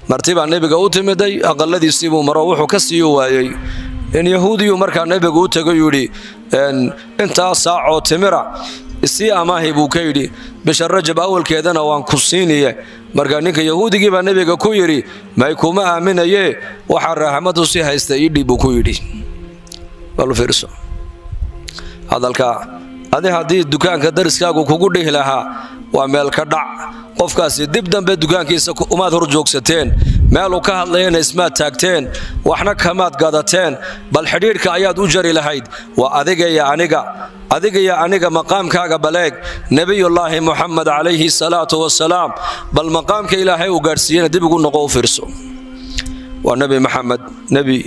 martiba nabiga u timiday aqaladiisii buu maro wuxuu ka sii waayay in yahuudiyu markaa nabiga u tagay yiri inta saaco timira isii amaahi buu ka yiri bisha rajab awalkeedana waan ku siiniye markaa ninka yahuudigii baa nabiga ku yiri may kuma aaminaye waxa raxmadu si haysta idhi buu ku yiri wal fiirso hadalka hadii dukaanka dariskaagu kugu dhihi lahaa waa meel ka dhac qofkaasi dib dambe dukaankiisa umaad hor joogsateen meel uu ka hadlayna isma taagteen waxna kamaad gadateen bal xiriirka ayaad u jari lahayd waa adiga ya aniga maqaamkaaga baleeg nabiyullaahi muhammad alayhi salatu wassalaam bal maqaamka ilaahay u gaarsiiyay dib ugu noqo fiirso wa nabi muhammad nabi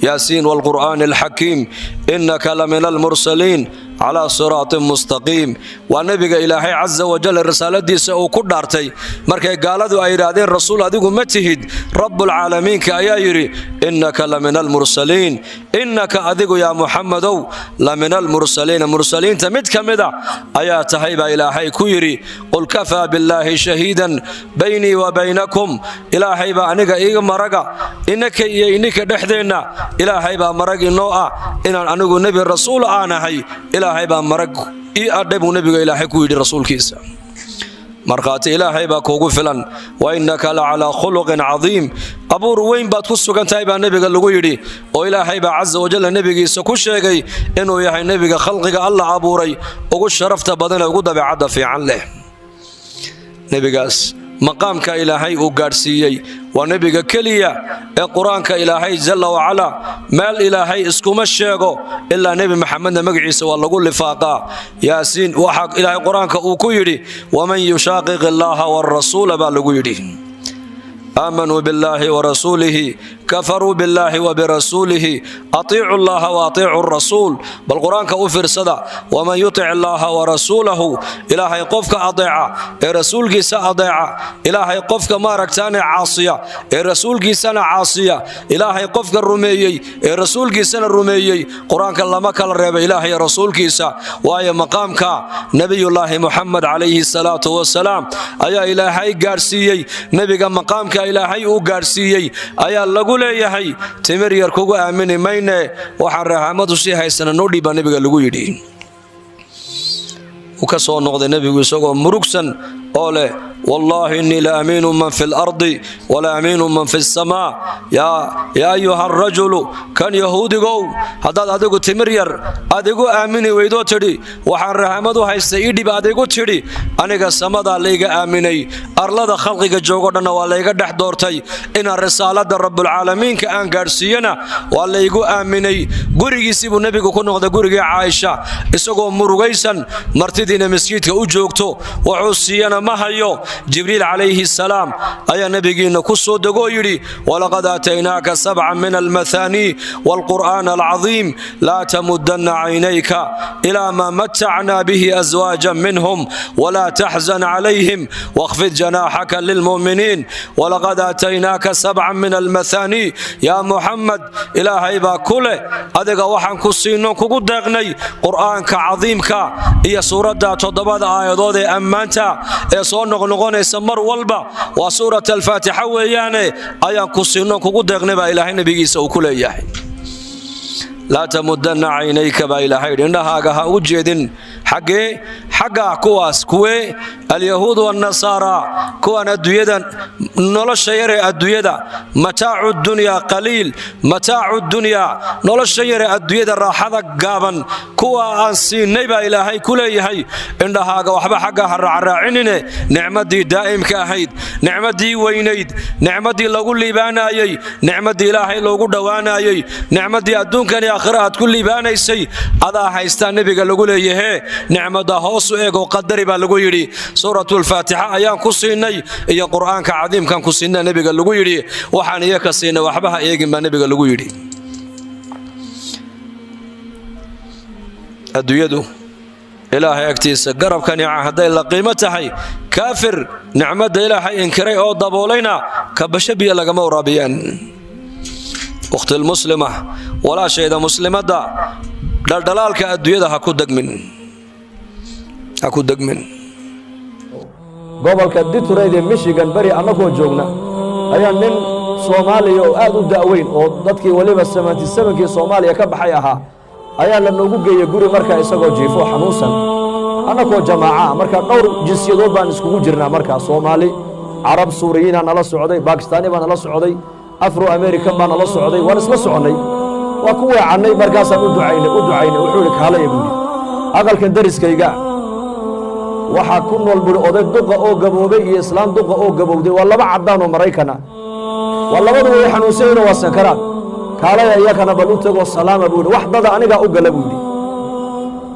ياسين والقرآن الحكيم إنك لمن المرسلين على صراط مستقيم ونبي إلهي عز وجل الرسالة دي سأكون دارتي مركي قالوا أيرادين رسول أديكم متهد رب العالمين كأييري إنك لمن المرسلين إنك أديكم يا محمد لمن المرسلين تمد كمدا آيات هيبة إلهي كويري قل كفى بالله شهيدا بيني وبينكم إلهي بأنك إيغ مرقا إنك دحدينا إلهي با مرق نوعا إن أنغو نبي الرسول آنا هاي إلهي با مرق أدبو نبي إلهي كويد رسول كيسا مرقات إلهي با كوغو فلان وإنك لعلى خلق عظيم أبور وين باتكسو كان تايبا نبي اللغو يدي وإلهي با عز وجل نبي كيسا كشيغي إنو يحي نبي خلقك الله عبوري وقو شرفت بدنا وقو دبي عدا في عنله نبي قاس مقامك إلهي وقارسيي ونبيك كليا القرآن كإلهي جل وعلا مال إلهي اسكم الشيغو إلا نبي محمد مقعيس والله قول لفاقا ياسين وحق إلهي القرآن كأوكيري ومن يشاقق الله والرسول بالقيري آمنوا بالله ورسوله كفروا بالله وبرسوله أطيعوا الله وأطيعوا الرسول بالقرآن كأوفر صدا ومن يطع الله ورسوله إلهي قفك أطيع الرسول جيسا أطيع إلهي قفك ماركتان عاصية الرسول جيسا عاصية إلهي قفك الرميي الرسول جيسا الرميي قرآن كلام كالرب إلهي رسول جيسا وآية مقامك نبي الله محمد عليه الصلاة والسلام أيا إلهي قارسيي نبي مقامك إلهي وقارسيي أيا لقول يحي تمر يركوغو آمني مينة وحن رحمته سي هايسانا نودي با نبيغا لغو يدي وكسو نقضي نبيغو سوغو مروكسن أولي والله إني لأمين من في الأرض ولا أمين من في السماء يا أيها الرجل كان يهودي قو هذا أدقو تمرير أدقو آميني ويدو تدي وحن رحمته هايسايدي بأدقو تدي أنيقا سمدا ليقا آميني أرلاد خلقك جوغدنا وليقا دحدورتي إن الرسالة رب العالمين كأن قارسينا وليقو آميني قريقي سيبو نبيقو كنو غدا قريقي عايشة إساقو مروغيسا مرتدين مسكيتك أجوغتو وعوسينا مهيو جبريل عليه السلام أي نبينا كسو دقو يري ولقد آتيناك 7 من المثاني والقرآن العظيم لا تمدن عينيك إلى ما متعنا به أزواجا منهم ولا تحزن عليهم واخفض جناحك للمؤمنين ولقد آتيناك 7 من المثاني يا محمد إلهي باكله أدق وحن كسينو كوكو دغني قرآن كعظيم كا هي سورة تضبط آيات أمانتا صون نغنيس مر والبا وسورة الفاتحة وياني أيان كسينو كوكو دغني با إلهي نبيغي سو كلياه لا تمدن عينيك با إلهي إنها غا وجدين حقا كواس كوي اليهود والنصارى كوان الدويدا نولش يري الدويدا متاع الدنيا قليل متاع الدنيا نولش يري الدويدا راحة قابا كوا أنسي نيبا إلهي كليهي إنها غا وحبا حقا هرعرعنين نعمة دي دائم كاهيد نعمة دي وينيد نعمة دي لغو لبانايي نعمة دي إلهي لغو دوانايي نعمة دي أدون كان آخرات كل لبانايسي هذا حيستان نبيغا لغو ليهي نعمة هوسو إيغو قدري با لغو يري سورة الفاتحة أيان كسيني إيا قرآن كعظيم كان كسينا نبيغا لغو يري وحان إياك سينا وحبها إيغن با نبيغا لغو يري أدو يدو إلهي أكتيس قرب كان يعهدين لقيمتهي كافر نعمة إلهي إنكري أو ضبولينا كبشبي لغمو رابيان أخت المسلمة ولا شيء مسلمة دا دلالك أدو يدها كو دقمن gobolka Detroit ee Michigan bari anagoo joogna ayaa nin Soomaaliya oo aad u da'weyn oo dadkii waliba 77kii Soomaaliya ka baxay ahaa ayaa la noogu geeyay guri markaa isagoo jiifo xanuunsan anagoo jamaaca markaa dhowr jinsiyadood baan iskugu jirnaa markaa Soomaali Arab Suuriyiin nala socday Pakistani baan nala socday Afro American baan nala socday waan isla soconay waa ku weecanay markaasaan u ducaynay wuxuu yidhi kaalaya buuri aqalkan dariskayga waxaa ku nool buuri oday duqa oo gaboobay iyo islaam duqa oo gabowday waa laba caddaan oo Maraykana waa labadu way xanuunsan waa sakaraad kaalaya iyakana bal u tago salaama buuri wax dada aniga u gala buuri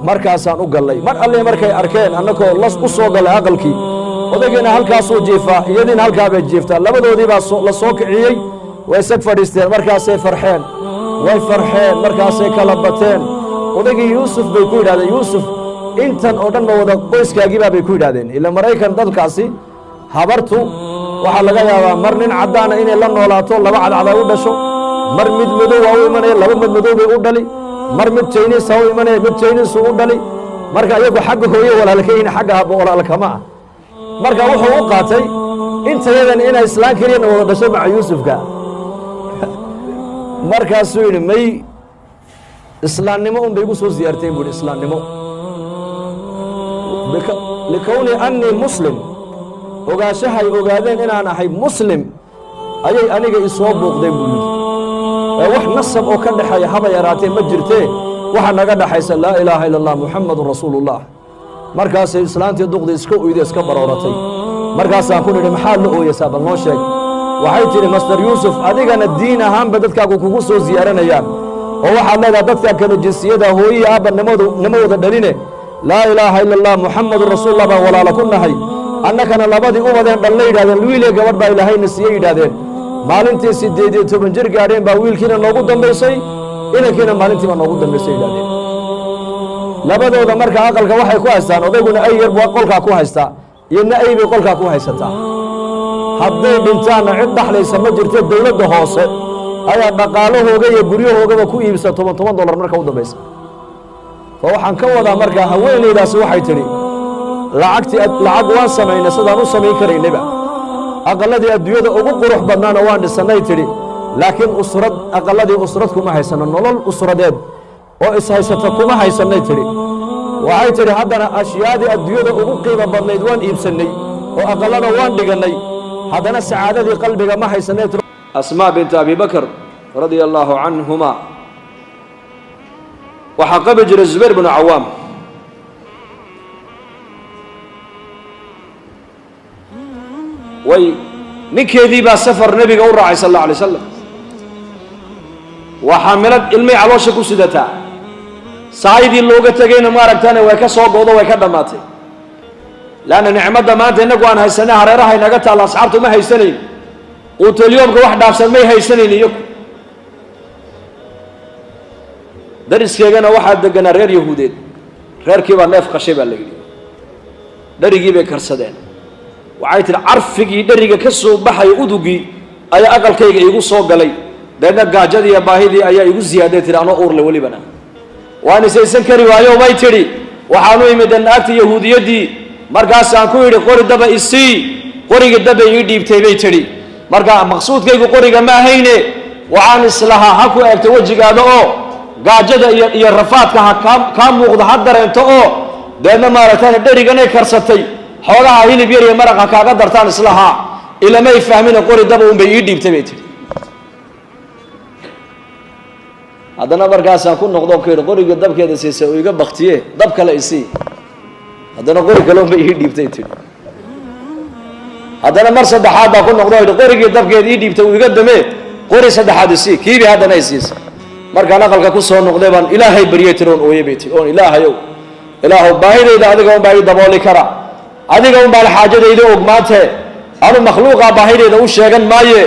markaasaan u galay mar alle markay arkeen annagoo las u soo galay aqalkii odaygeena halkaas oo jiifa iyadiina halkaa bay jiiftaa labadoodii baa la soo kiciyey way sag fadhiisteen markaasay farxeen way farxeen markaasay kala bateen odaygii Yuusuf bay ku yidhahdeen Yuusuf intan oo dhan ma wada qoyskaagiibaa bay ku yidhahdeen ila Maraykan dalkaasi habartu waxaa laga yaabaa mar nin caddaana inay la noolaato laba cadcad ay u dhasho mar mid madow u imanaya laba mid madow bay u dhali mar mid Chinese u imanaya mid Chinese u dhali marka iyagu xagga hooyo walaalkeen xagga habo walaalkama marka wuxuu u qaatay intayadan inay islaan kaliya wada dhashay ma Yuusufka markaasuu yidhi may islaamnimo bay igu soo ziyaarteen buuri islaamnimo likawni anni muslim ogaashahay ogaadeen inaan ahay muslim ayay aniga isoo booqdeen buuri wax nasab oo ka dhaxaya haba yaraatee ma jirtee waxa naga dhaxaysa laa ilaaha illa allah muhammadur rasuulullah markaasay islaantii duqdi iska oyday iska barooratay markaasaan ku nidhi maxaa la ooyaysaa bal noo sheeg waxay tiri Master Yusuf adigana diin ahaanba dadkaagu kugu soo ziyaaranayaan oo waxaad leedahay dadka kale jinsiyada hooyiga aabanimada dhaline laa ilaaha illa allah muhammadur rasuulullah baa walaala ku nahay annagana labadii u wadeen dhalna yidhahdeen wiilay gabadh baa ilaahayna siiyey yidhahdeen maalintii 18 jir gaadheen baa wiilkiina noogu dambaysay inankiina maalintii baa noogu dambaysay yidhahdeen labadooda marka aqalka waxay ku haystaan odayguna ay yar buu qolka ku haystaa iyana ay bay qolka ku haysataa hadday dhintaana cid dhaxlaysa ma jirto dawladda hoose ayaa dhaqaalahooga iyo guryahoogaba ku iibsa $10 marka u dambaysa waxaan ka wadaa marka haweeneydaas waxay tiri lacag waan samaynay sidaan u samayn karaynaba aqaladii adduunyada ugu qurux badnaana waan dhisanay tiri laakiin aqaladii usrad kuma haysano nolol usradeed oo is haysata kuma haysanay tiri waxay tiri haddana ashyaadii adduunyada ugu qiimo badnayd waan iibsanay oo aqalada waan dhiganay haddana sacaadadii qalbiga ma haysanay tiri Asmaa bint Abi Bakr radiyallahu anhuma waxa qabi jiray Zubayr ibn Awwam way ninkeedii baa safar nabiga u raacay sallallahu alayhi wasallam waxa milad ilmi caloosha ku sidataa saayidii looga tagayna ma aragtana way ka soo goodo way ka dhamaatay laana nicmada maanta inagu aan haysanaa hareeraha inaga taala asxaabtu ma haysaneen oo taliyoomka wax dhaafsan may haysaneen iyo dariskeegana waxa deganaa reer yahuudeed reerkii baa neef qashay baa la yiri darigii bay karsadeen waxay tir carfigii dariga ka soo baxay udugii ayaa aqalkayga igu soo galay deena gaajadii iyo baahidii ayaa igu ziyaaday tir anoo uur la walibana waan isaysan kari waayo way tiri waxaanu imidan naagta yahuudiyadii markaas aan ku yiri qori daba isii qoriga daba ii dhiibtay bay tiri marka maqsuudkaygu qoriga ma ahayne waxaan islaha ha ku eegto wajigaada oo gaajada iyo rafaadka ka muuqda ha dareento oo deena maaragtay dariganay karsatay xoolaha hilib yar iyo maraqa kaaga dartaan islaha ila may fahmin qori daba un bay ii dhiibtay bay tiri haddana markaasaan ku noqdo qoriga dabkeeda siisay oo iga baktiye dab kale isii haddana qori kale un bay ii dhiibtay tiri haddana mar saddexaad baa ku noqdo qorigii dabkeeda ii dhiibtay uu iga damee qori saddexaad isii kiibi haddana isiisay markaan aqalka ku soo noqday baan ilaahay baryay tiroon ooyay bay tiri oon ilaahow baahidayda adiga un baa ii dabooli kara adiga un baa xaajadayda og maante anu makhluuqa baahidayda u sheegan maaye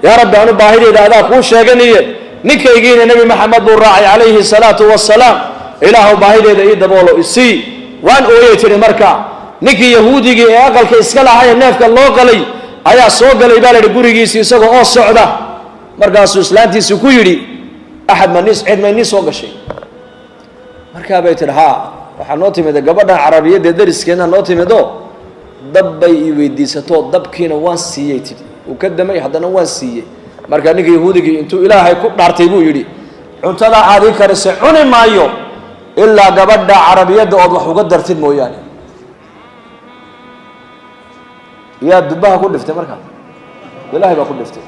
yaa rabbi anu baahidayda adaa kuu sheeganiye ninkaygiina nabi maxamed buu raacay calayhi salaatu wassalaam ilaahow baahidayda ii daboolo isii waan ooyay tiri marka ninkii yahuudigii ee aqalka iska lahaa ee neefka loo qalay ayaa soo galay baa la yidhi gurigiisii isagoo oo socda markaasuu islaantiisii ku yidhi axad cid ma inii soo gashay markaa bay tidhi haa waxaa noo timida gabadhan carabiyadda dariskeena noo timido dab bay ii weydiisatoo dabkiina waan siiyey tidhi وكدمي حدنا وانسية مركا نيجي يهودي انتو إلهي كبار تيبو يدي عنتلا عادي كرسي عني مايو إلا قبض عربية دو أضوح وقدر تدمو يعني يا دبها كل دفتة مركا إلهي با كل دفتة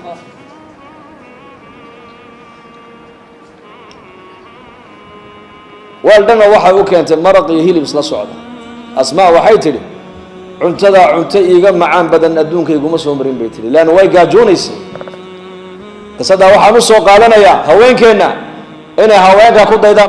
والدنا waxay u keentay maraq iyo hilib isla socda asmaa waxay tiri cuntada cunto iiga macaan badan adduunka iguma soo marin bay tiri laan way gaajoonaysa qisada waxaan u soo qaadanayaa haweenkeena inay haweenka ku daydaan